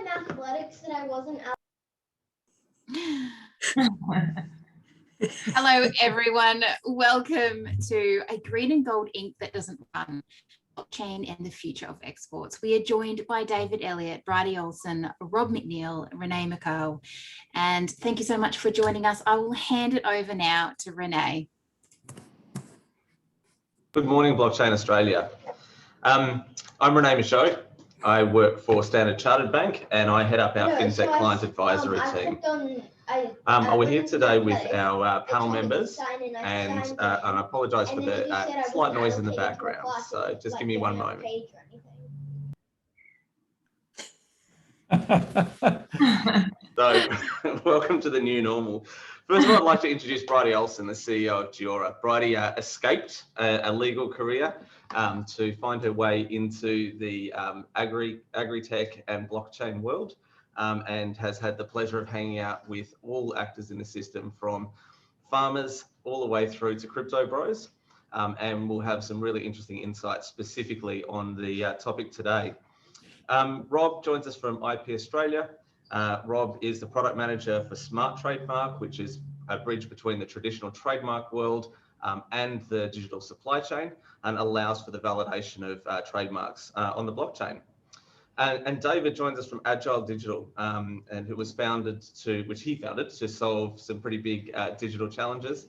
my mathematics that I wasn't out. Hello, everyone. Welcome to A Green and Gold Ink That Doesn't Run, Blockchain and the Future of Exports. We are joined by David Elliot, Bridie Ohlsson, Rob McNeill, René, Michau, and thank you so much for joining us. I will hand it over now to René. Good morning, Blockchain Australia. I'm René, Michau. I work for Standard Chartered Bank and I head up our Fintech Client Advisory team. We're here today with our panel members and I apologise for the slight noise in the background, so just give me one moment. So, welcome to the new normal. First of all, I'd like to introduce Bridie Ohlsson, the CEO of Geora. Bridie escaped a legal career to find her way into the agri-tech and blockchain world, and has had the pleasure of hanging out with all actors in the system, from farmers all the way through to crypto bros, and we'll have some really interesting insights specifically on the topic today. Rob joins us from IP Australia. Rob is the product manager for Smart Trademark, which is a bridge between the traditional trademark world and the digital supply chain, and allows for the validation of trademarks on the blockchain. And David joins us from Agile Digital, and who was which he founded to solve some pretty big digital challenges.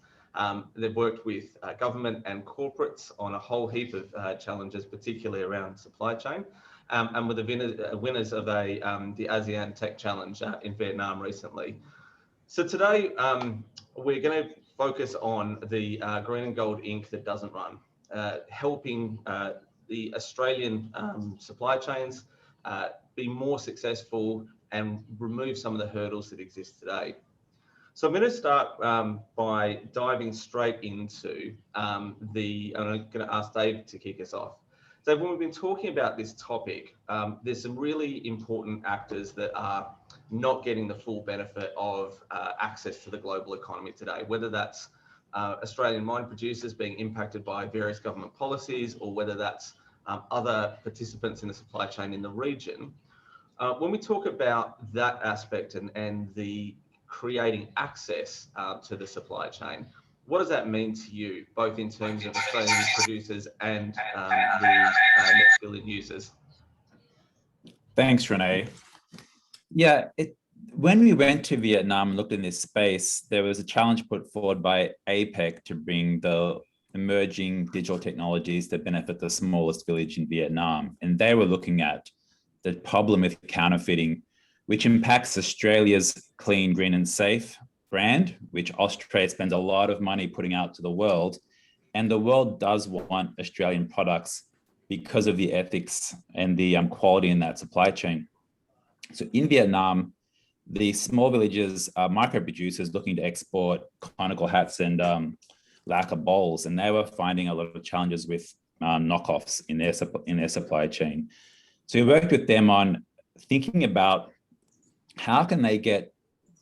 They've worked with government and corporates on a whole heap of challenges, particularly around supply chain. And with the winners of the ASEAN Tech Challenge in Vietnam recently. So today we're going to focus on the green and gold ink that doesn't run, helping the Australian supply chains be more successful and remove some of the hurdles that exist today. So I'm going to start by diving straight into and I'm going to ask Dave to kick us off. So when we've been talking about this topic, there's some really important actors that are not getting the full benefit of access to the global economy today, whether that's Australian mine producers being impacted by various government policies, or whether that's other participants in the supply chain in the region. When we talk about that aspect and the creating access to the supply chain, what does that mean to you, both in terms of Australian producers and the next billion users? Thanks, René. Yeah, when we went to Vietnam and looked in this space, there was a challenge put forward by APEC to bring the emerging digital technologies that benefit the smallest village in Vietnam. And they were looking at the problem with counterfeiting, which impacts Australia's clean, green and safe brand, which Australia spends a lot of money putting out to the world. And the world does want Australian products because of the ethics and the quality in that supply chain. So in Vietnam, the small villages are micro producers looking to export conical hats and lacquer bowls, and they were finding a lot of challenges with knockoffs in their supply chain. So we worked with them on thinking about how can they get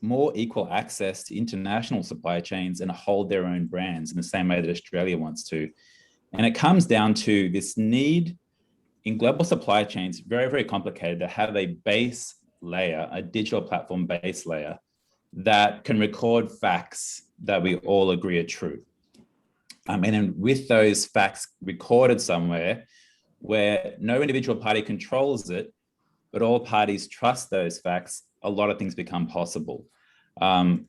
more equal access to international supply chains and hold their own brands in the same way that Australia wants to. And it comes down to this need in global supply chains, very, very complicated, to have a base layer, a digital platform base layer that can record facts that we all agree are true. And then with those facts recorded somewhere where no individual party controls it, but all parties trust those facts, a lot of things become possible. One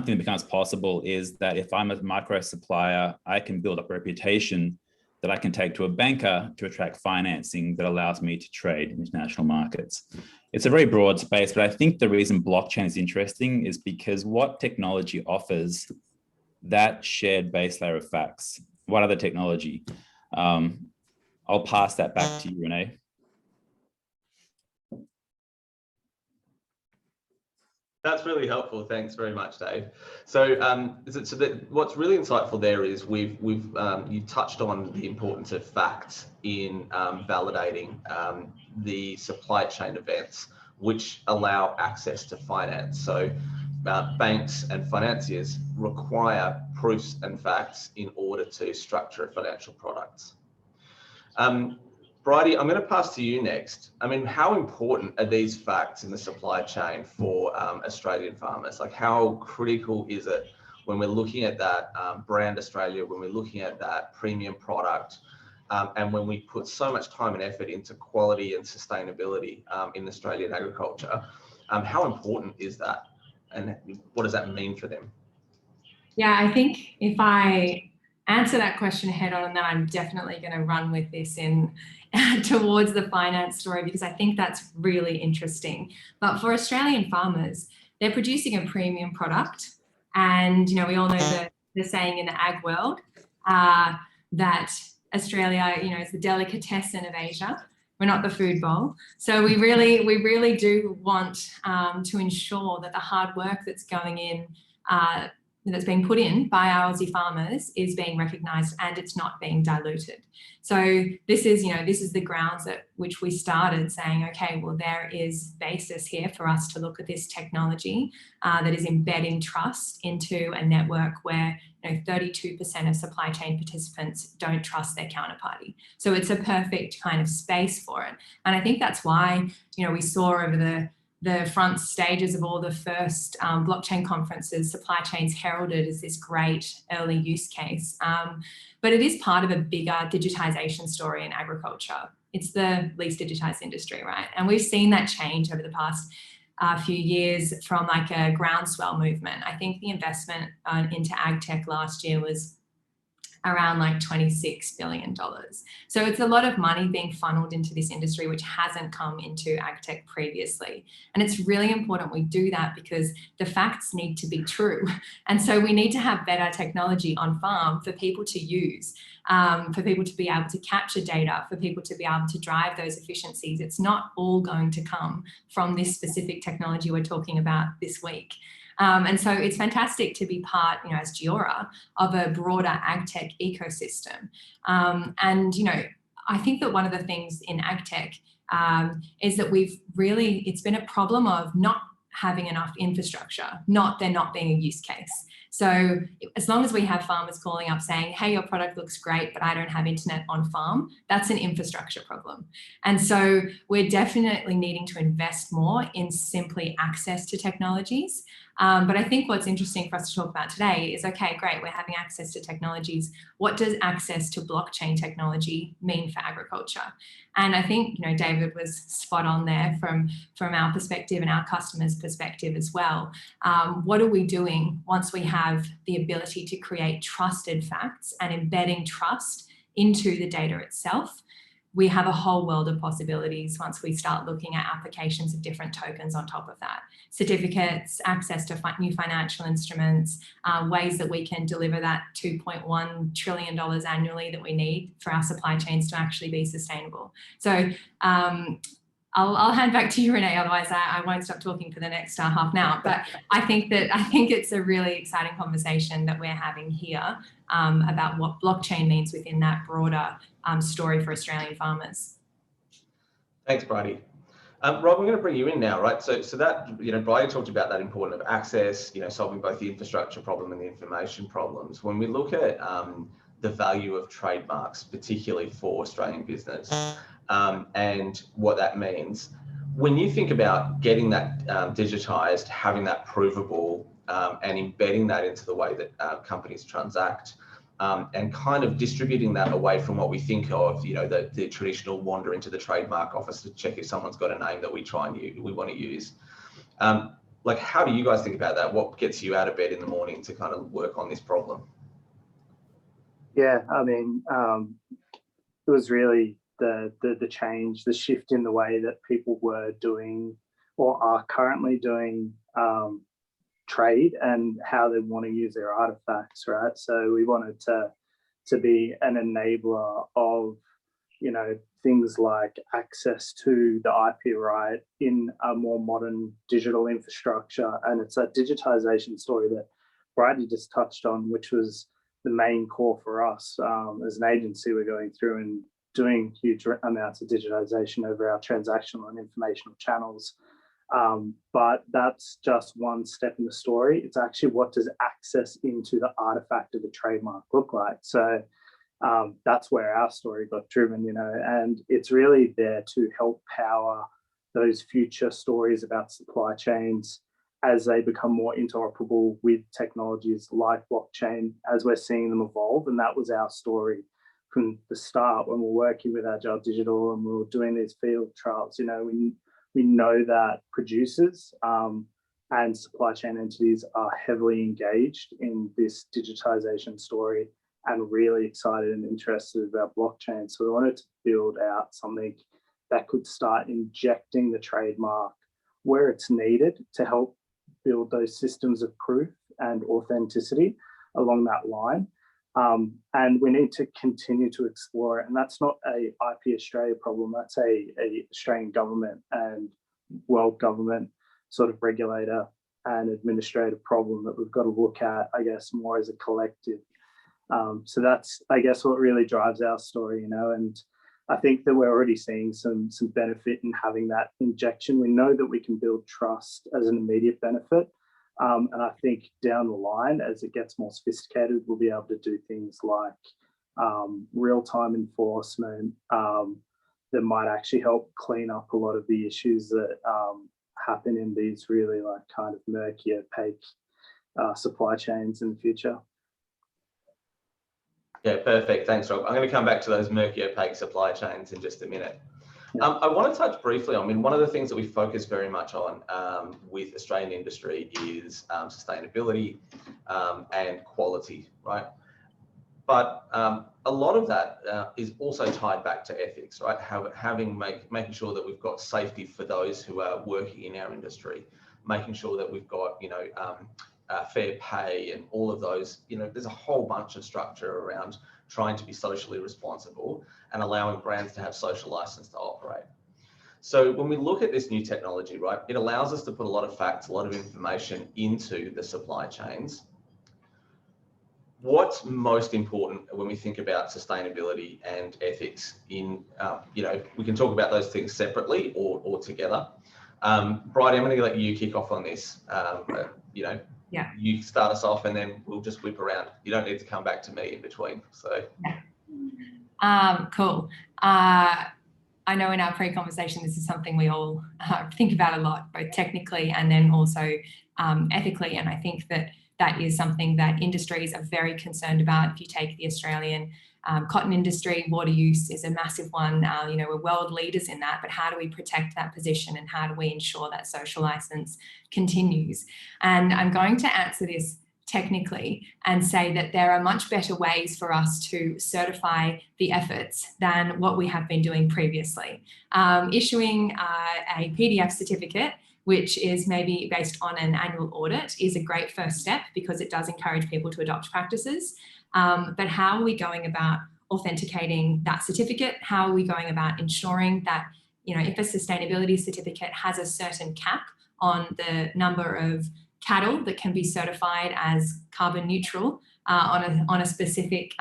thing that becomes possible is that if I'm a micro supplier, I can build up a reputation that I can take to a banker to attract financing that allows me to trade in international markets. It's a very broad space, but I think the reason blockchain is interesting is because what technology offers that shared base layer of facts? What other technology? I'll pass that back to you, René. That's really helpful. Thanks very much, Dave. So, what's really insightful there is you touched on the importance of facts in validating the supply chain events, which allow access to finance. So, banks and financiers require proofs and facts in order to structure financial products. Bridie, I'm going to pass to you next. I mean, how important are these facts in the supply chain for Australian farmers? Like, how critical is it when we're looking at that brand Australia, when we're looking at that premium product, and when we put so much time and effort into quality and sustainability in Australian agriculture? How important is that, and what does that mean for them? Yeah, I think if I answer that question head on, and then I'm definitely going to run with this in towards the finance story, because I think that's really interesting. But for Australian farmers, they're producing a premium product, and we all know the saying in the ag world that Australia, is the delicatessen of Asia. We're not the food bowl. So we really do want to ensure that the hard work that's going in, that's being put in by our Aussie farmers, is being recognised and it's not being diluted. So this is the grounds at which we started saying, okay, well, there is basis here for us to look at this technology that is embedding trust into a network where 32% of supply chain participants don't trust their counterparty. So it's a perfect kind of space for it. And I think that's why, we saw over the front stages of all the first blockchain conferences, supply chains heralded as this great early use case. But it is part of a bigger digitization story in agriculture. It's the least digitized industry, right? And we've seen that change over the past few years from like a groundswell movement. I think the investment into ag tech last year was around like $26 billion. So it's a lot of money being funneled into this industry, which hasn't come into ag tech previously. And it's really important we do that because the facts need to be true. And so we need to have better technology on farm for people to use, for people to be able to capture data, for people to be able to drive those efficiencies. It's not all going to come from this specific technology we're talking about this week. And so it's fantastic to be part, as Geora, of a broader ag tech ecosystem. And, I think that one of the things in ag tech is that it's been a problem of not having enough infrastructure, there not being a use case. So as long as we have farmers calling up saying, hey, your product looks great, but I don't have internet on farm, that's an infrastructure problem. And so we're definitely needing to invest more in simply access to technologies. But I think what's interesting for us to talk about today is, okay, great, we're having access to technologies. What does access to blockchain technology mean for agriculture? And I think, David was spot on there from our perspective and our customers' perspective as well. What are we doing once we have the ability to create trusted facts and embedding trust into the data itself? We have a whole world of possibilities once we start looking at applications of different tokens on top of that. Certificates, access to new financial instruments, ways that we can deliver that $2.1 trillion annually that we need for our supply chains to actually be sustainable. So I'll hand back to you, René, otherwise I won't stop talking for the next half an hour. But I think it's a really exciting conversation that we're having here about what blockchain means within that broader story for Australian farmers. Thanks, Bridie. Rob, I'm going to bring you in now, right? So that, Bridie talked about that importance of access, solving both the infrastructure problem and the information problems. When we look at the value of trademarks, particularly for Australian business, and what that means, when you think about getting that digitized, having that provable, and embedding that into the way that companies transact, and kind of distributing that away from what we think of, the traditional wander into the trademark office to check if someone's got a name that we want to use. Like, how do you guys think about that? What gets you out of bed in the morning to kind of work on this problem? Yeah, I mean, it was really the change, the shift in the way that people were doing or are currently doing trade and how they want to use their artifacts, right? So we wanted to be an enabler of, things like access to the IP right in a more modern digital infrastructure. And it's a digitization story that Bridie just touched on, which was the main core for us. As an agency, we're going through and doing huge amounts of digitization over our transactional and informational channels. But that's just one step in the story. It's actually, what does access into the artifact of the trademark look like? So that's where our story got driven, and it's really there to help power those future stories about supply chains as they become more interoperable with technologies like blockchain, as we're seeing them evolve. And that was our story from the start when we're working with Agile Digital and we were doing these field trials. We know that producers and supply chain entities are heavily engaged in this digitization story and really excited and interested about blockchain. So we wanted to build out something that could start injecting the trademark where it's needed to help build those systems of proof and authenticity along that line. And we need to continue to explore it. And that's not a IP Australia problem, that's a Australian government and world government sort of regulator and administrative problem that we've got to look at, I guess, more as a collective. So that's, I guess, what really drives our story, and I think that we're already seeing some benefit in having that injection. We know that we can build trust as an immediate benefit. And I think down the line, as it gets more sophisticated, we'll be able to do things like real-time enforcement that might actually help clean up a lot of the issues that happen in these really kind of murky, opaque supply chains in the future. Yeah, perfect. Thanks, Rob. I'm going to come back to those murky, opaque supply chains in just a minute. Yeah. I want to touch briefly on, one of the things that we focus very much on with Australian industry is sustainability and quality, right? But a lot of that is also tied back to ethics, right? Making sure that we've got safety for those who are working in our industry, making sure that we've got, fair pay and all of those, there's a whole bunch of structure around trying to be socially responsible and allowing brands to have social license to operate. So when we look at this new technology, right, it allows us to put a lot of facts, a lot of information into the supply chains. What's most important when we think about sustainability and ethics in, we can talk about those things separately or together. Bridie, I'm going to let you kick off on this. Yeah. You start us off and then we'll just whip around. You don't need to come back to me in between. So. Yeah. Cool. I know in our pre-conversation, this is something we all think about a lot, both technically and then also ethically. And I think that is something that industries are very concerned about. If you take the Australian cotton industry, water use is a massive one. We're world leaders in that, but how do we protect that position and how do we ensure that social license continues? And I'm going to answer this technically and say that there are much better ways for us to certify the efforts than what we have been doing previously. Issuing a PDF certificate, which is maybe based on an annual audit, is a great first step because it does encourage people to adopt practices. But how are we going about authenticating that certificate? How are we going about ensuring that, if a sustainability certificate has a certain cap on the number of cattle that can be certified as carbon neutral on a specific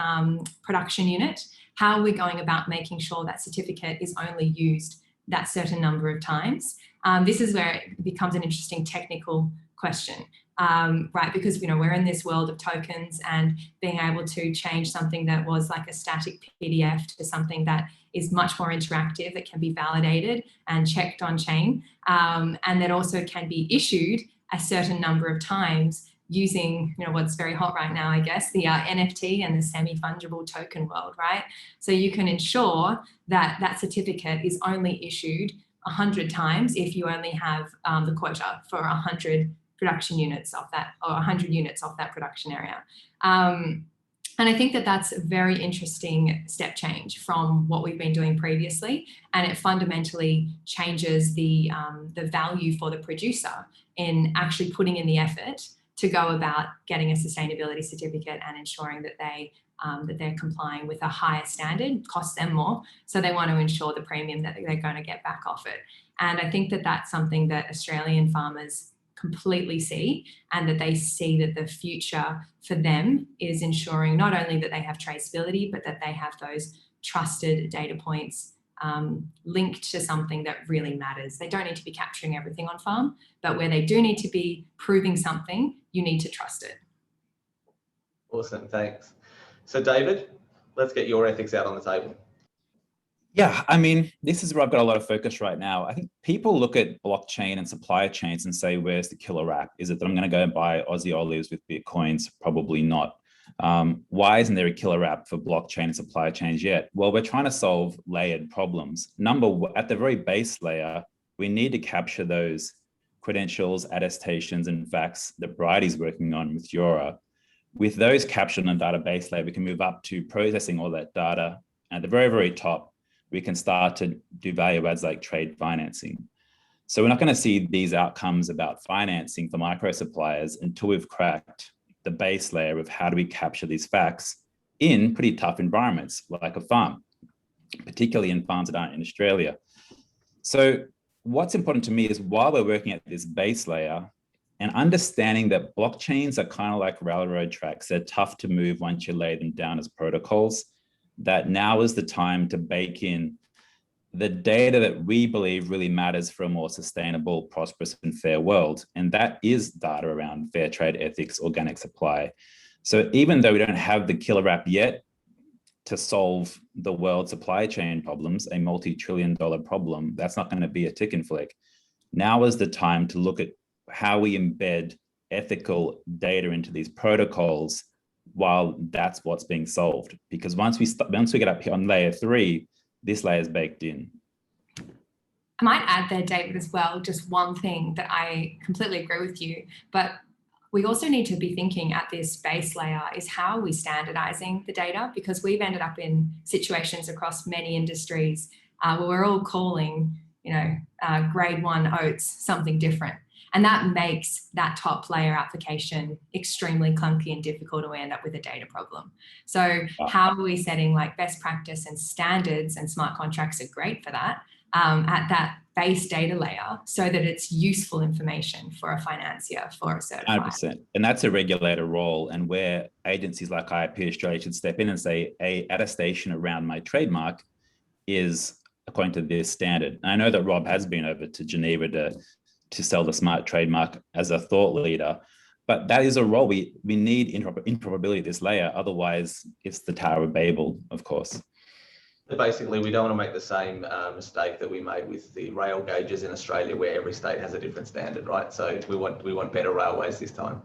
production unit, how are we going about making sure that certificate is only used that certain number of times? This is where it becomes an interesting technical question. Right, because we're in this world of tokens and being able to change something that was like a static PDF to something that is much more interactive, that can be validated and checked on chain, and that also can be issued a certain number of times using what's very hot right now, I guess, the NFT and the semi-fungible token world, right? So you can ensure that that certificate is only issued 100 times if you only have the quota for 100 production units of that, or 100 units of that production area. And I think that that's a very interesting step change from what we've been doing previously. And it fundamentally changes the value for the producer in actually putting in the effort to go about getting a sustainability certificate and ensuring that they're complying with a higher standard, costs them more. So they want to ensure the premium that they're going to get back off it. And I think that that's something that Australian farmers completely see, and that they see that the future for them is ensuring not only that they have traceability, but that they have those trusted data points linked to something that really matters. They don't need to be capturing everything on farm, but where they do need to be proving something, you need to trust it. Awesome, thanks. So David, let's get your ethics out on the table. Yeah, I mean, this is where I've got a lot of focus right now. I think people look at blockchain and supply chains and say, where's the killer app? Is it that I'm going to go and buy Aussie Olives with Bitcoins? Probably not. Why isn't there a killer app for blockchain and supply chains yet? Well, we're trying to solve layered problems. At the very base layer, we need to capture those credentials, attestations, and facts that Bridie's working on with Geora. With those captured on a database layer, we can move up to processing all that data. And at the very, very top, we can start to do value adds like trade financing. So we're not going to see these outcomes about financing for micro suppliers until we've cracked the base layer of how do we capture these facts in pretty tough environments like a farm, particularly in farms that aren't in Australia. So what's important to me is while we're working at this base layer and understanding that blockchains are kind of like railroad tracks, they're tough to move once you lay them down as protocols, that now is the time to bake in the data that we believe really matters for a more sustainable, prosperous, and fair world. And that is data around fair trade ethics, organic supply. So even though we don't have the killer app yet to solve the world supply chain problems, a multi-trillion-dollar problem, that's not going to be a tick and flick. Now is the time to look at how we embed ethical data into these protocols while that's what's being solved. Because once we get up here on layer 3, this layer is baked in. I might add there, David, as well, just one thing that I completely agree with you, but we also need to be thinking at this base layer is how are we standardizing the data? Because we've ended up in situations across many industries where we're all calling, grade 1 oats something different. And that makes that top layer application extremely clunky and difficult, and we end up with a data problem. So how are we setting like best practice and standards, and smart contracts are great for that, at that base data layer so that it's useful information for a financier, for a certifier. 100%. And that's a regulator role, and where agencies like IP Australia should step in and say, a attestation around my trademark is according to this standard. And I know that Rob has been over to Geneva to sell the smart trademark as a thought leader, but that is a role we need interoperability at this layer. Otherwise, it's the Tower of Babel, of course. Basically, we don't want to make the same mistake that we made with the rail gauges in Australia, where every state has a different standard, right? So we want better railways this time.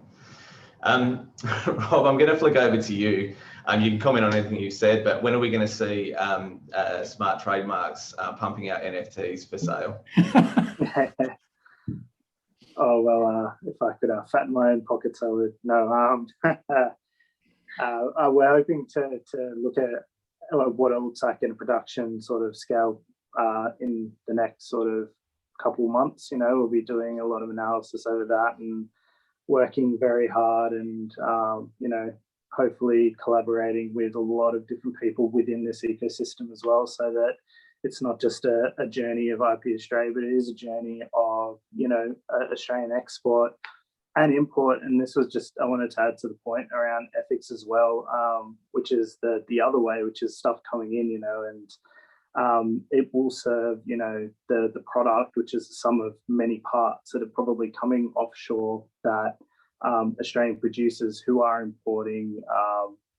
Rob, I'm going to flick over to you. You can comment on anything you said, but when are we going to see smart trademarks pumping out NFTs for sale? Oh, well, if I could fatten my own pockets, I would. No, we're hoping to look at what it looks like in a production sort of scale in the next sort of couple months. We'll be doing a lot of analysis over that and working very hard and, hopefully collaborating with a lot of different people within this ecosystem as well, so that it's not just a journey of IP Australia, but it is a journey of, Australian export and import. And this was just, I wanted to add to the point around ethics as well, which is the other way, which is stuff coming in, and it will serve, the product, which is the sum of many parts that are probably coming offshore that Australian producers who are importing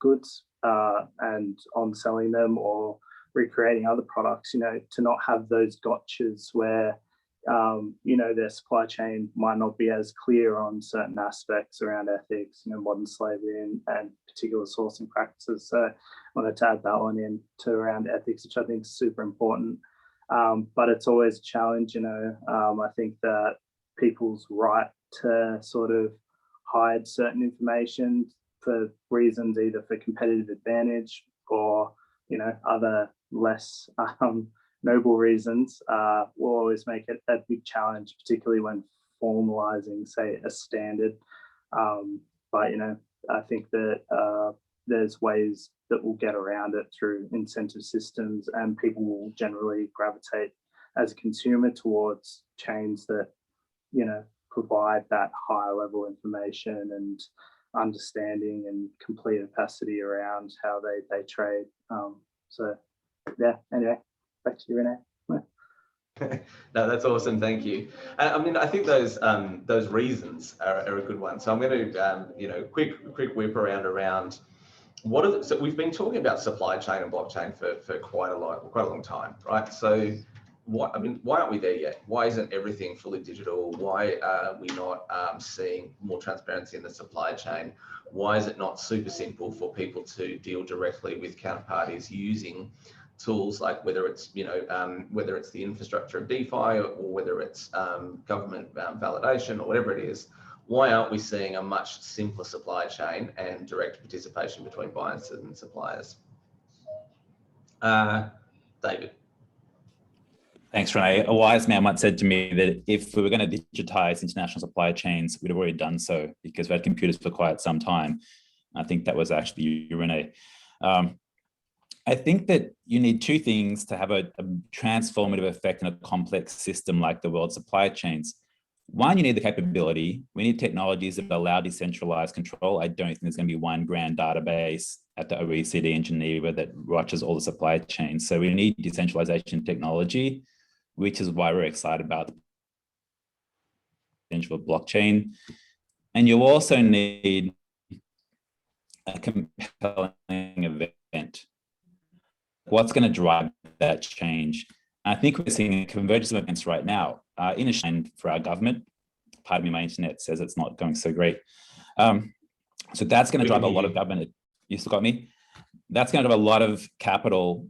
goods and on selling them or recreating other products, to not have those gotchas where, their supply chain might not be as clear on certain aspects around ethics, modern slavery and particular sourcing practices. So I wanted to add that one in to around ethics, which I think is super important. But it's always a challenge, I think that people's right to sort of hide certain information for reasons either for competitive advantage or, other less noble reasons will always make it a big challenge, particularly when formalizing, say, a standard. But, I think that there's ways that we'll get around it through incentive systems, and people will generally gravitate as a consumer towards chains that, provide that higher level information and understanding and complete opacity around how they trade. So yeah, anyway, back to you, René. No, that's awesome. Thank you. I think those reasons are a good one. So I'm going to, quick whip around so we've been talking about supply chain and blockchain for quite a long time, right? So why aren't we there yet? Why isn't everything fully digital? Why are we not seeing more transparency in the supply chain? Why is it not super simple for people to deal directly with counterparties using tools like whether it's the infrastructure of DeFi or whether it's government validation or whatever it is? Why aren't we seeing a much simpler supply chain and direct participation between buyers and suppliers? David. Thanks, René. A wise man once said to me that if we were going to digitize international supply chains, we'd have already done so because we had computers for quite some time. I think that was actually you, René. I think that you need two things to have a transformative effect in a complex system like the world supply chains. One, you need the capability. We need technologies that allow decentralized control. I don't think there's going to be one grand database at the OECD in Geneva that watches all the supply chains. So we need decentralization technology, which is why we're excited about the potential of blockchain. And you also need a compelling event. What's going to drive that change? I think we're seeing a convergence of events right now in a shine for our government. Pardon me, my internet says it's not going so great. So that's going to drive a lot of government. You still got me? That's going to drive a lot of capital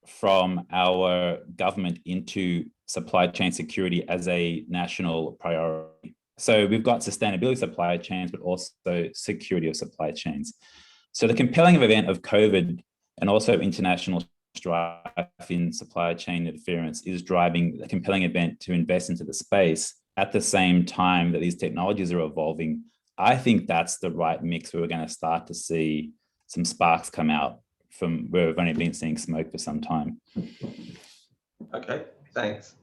from our government into supply chain security as a national priority. So we've got sustainability of supply chains, but also security of supply chains. So the compelling event of COVID and also international strife in supply chain interference is driving a compelling event to invest into the space at the same time that these technologies are evolving. I think that's the right mix where we're going to start to see some sparks come out from where we've only been seeing smoke for some time. Okay, thanks.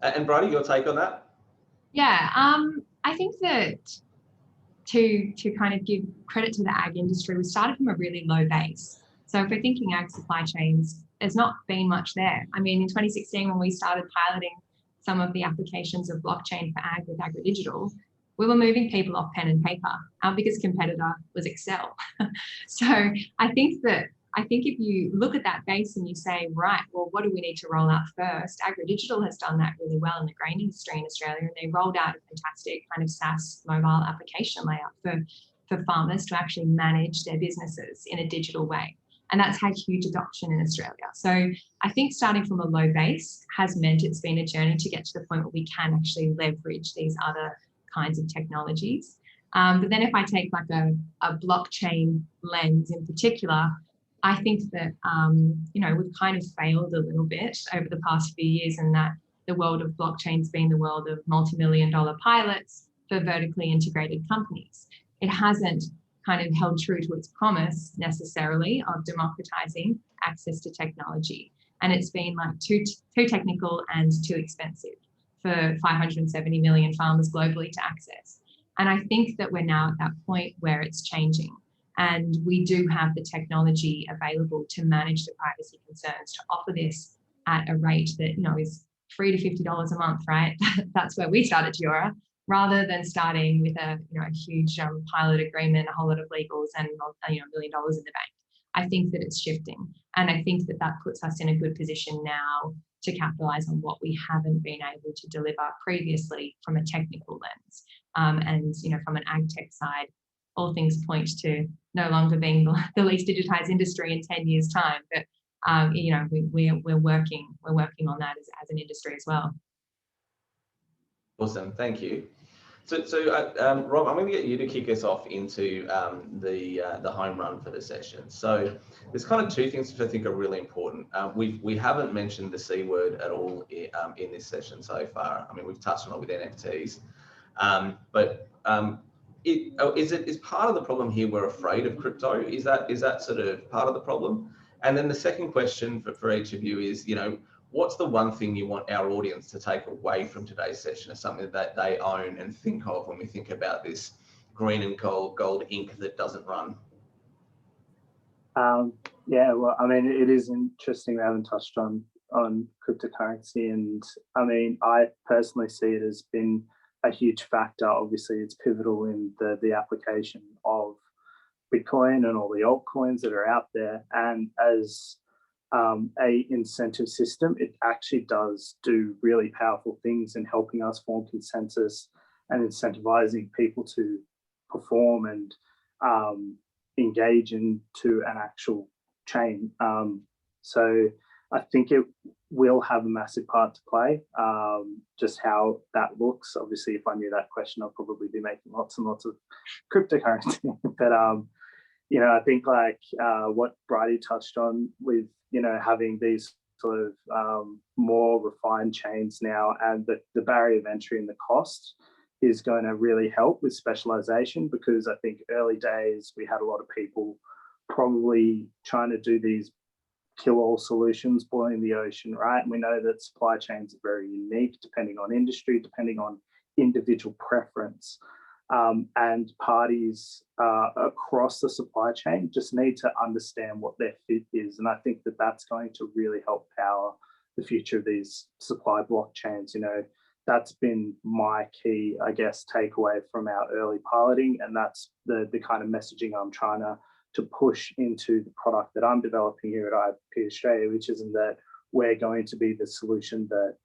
And Bridie, your take on that? Yeah, I think that to kind of give credit to the ag industry, we started from a really low base. So if we're thinking ag supply chains, there's not been much there. I mean, in 2016, when we started piloting some of the applications of blockchain for ag with AgriDigital, we were moving people off pen and paper. Our biggest competitor was Excel. So I think if you look at that base and you say, right, well, what do we need to roll out first? AgriDigital has done that really well in the grain industry in Australia, and they rolled out a fantastic kind of SaaS mobile application layout for farmers to actually manage their businesses in a digital way. And that's had huge adoption in Australia. So I think starting from a low base has meant it's been a journey to get to the point where we can actually leverage these other kinds of technologies. But then if I take like a blockchain lens in particular, I think that, we've kind of failed a little bit over the past few years, in that the world of blockchain's been the world of multi-million-dollar pilots for vertically integrated companies. It hasn't kind of held true to its promise necessarily of democratizing access to technology. And it's been like too technical and too expensive for 570 million farmers globally to access. And I think that we're now at that point where it's changing. And we do have the technology available to manage the privacy concerns, to offer this at a rate that, is $3 to $50 a month, right? That's where we started Geora, rather than starting with a huge pilot agreement, a whole lot of legals, and $1 million in the bank. I think that it's shifting, and I think that puts us in a good position now to capitalize on what we haven't been able to deliver previously from a technical lens. And from an ag tech side, all things point to no longer being the least digitized industry in 10 years' time. But we're working on that as an industry as well. Awesome, thank you. So Rob, I'm going to get you to kick us off into the home run for the session. So there's kind of two things which I think are really important. We haven't mentioned the C word at all in this session so far. I mean, we've touched on it with NFTs, but is part of the problem here we're afraid of crypto? Is that sort of part of the problem? And then the second question for each of you is, what's the one thing you want our audience to take away from today's session as something that they own and think of when we think about this green and gold ink that doesn't run? Yeah, well, I mean, it is interesting we haven't touched on cryptocurrency, and I mean, I personally see it as been a huge factor. Obviously, it's pivotal in the application of Bitcoin and all the altcoins that are out there. And as a incentive system, it actually does do really powerful things in helping us form consensus and incentivizing people to perform and engage into an actual chain. So I think it will have a massive part to play. Just how that looks. Obviously, if I knew that question, I'd probably be making lots and lots of cryptocurrency. But I think like what Bridie touched on with having these sort of more refined chains now, and the barrier of entry and the cost is going to really help with specialization, because I think early days we had a lot of people probably trying to do these kill-all solutions, boiling the ocean, right? And we know that supply chains are very unique, depending on industry, depending on individual preference. And parties across the supply chain just need to understand what their fit is. And I think that that's going to really help power the future of these supply blockchains. That's been my key, I guess, takeaway from our early piloting. And that's the kind of messaging I'm trying to push into the product that I'm developing here at IP Australia, which isn't that we're going to be the solution that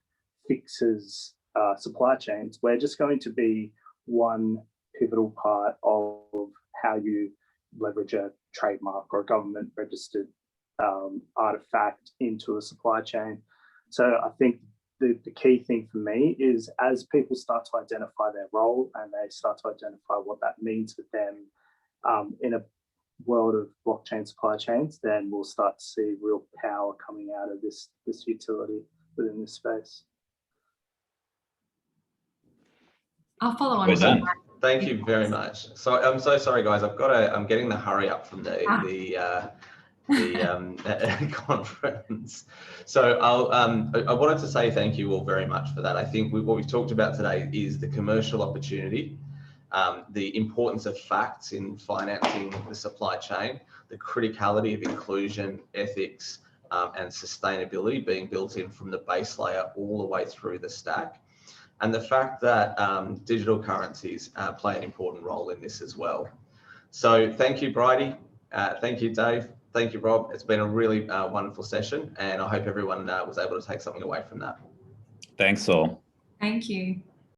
fixes supply chains. We're just going to be one pivotal part of how you leverage a trademark or a government registered artifact into a supply chain. So I think the key thing for me is, as people start to identify their role and they start to identify what that means for them in a world of blockchain supply chains, then we'll start to see real power coming out of this utility within this space. I'll follow on. Well done. Thank you very much. So I'm so sorry, guys. I'm getting the hurry up from the conference. So I wanted to say thank you all very much for that. I think what we've talked about today is the commercial opportunity, the importance of facts in financing the supply chain, the criticality of inclusion, ethics, and sustainability being built in from the base layer all the way through the stack. And the fact that digital currencies play an important role in this as well. So thank you, Bridie. Thank you, Dave. Thank you, Rob. It's been a really wonderful session, and I hope everyone was able to take something away from that. Thanks all. Thank you.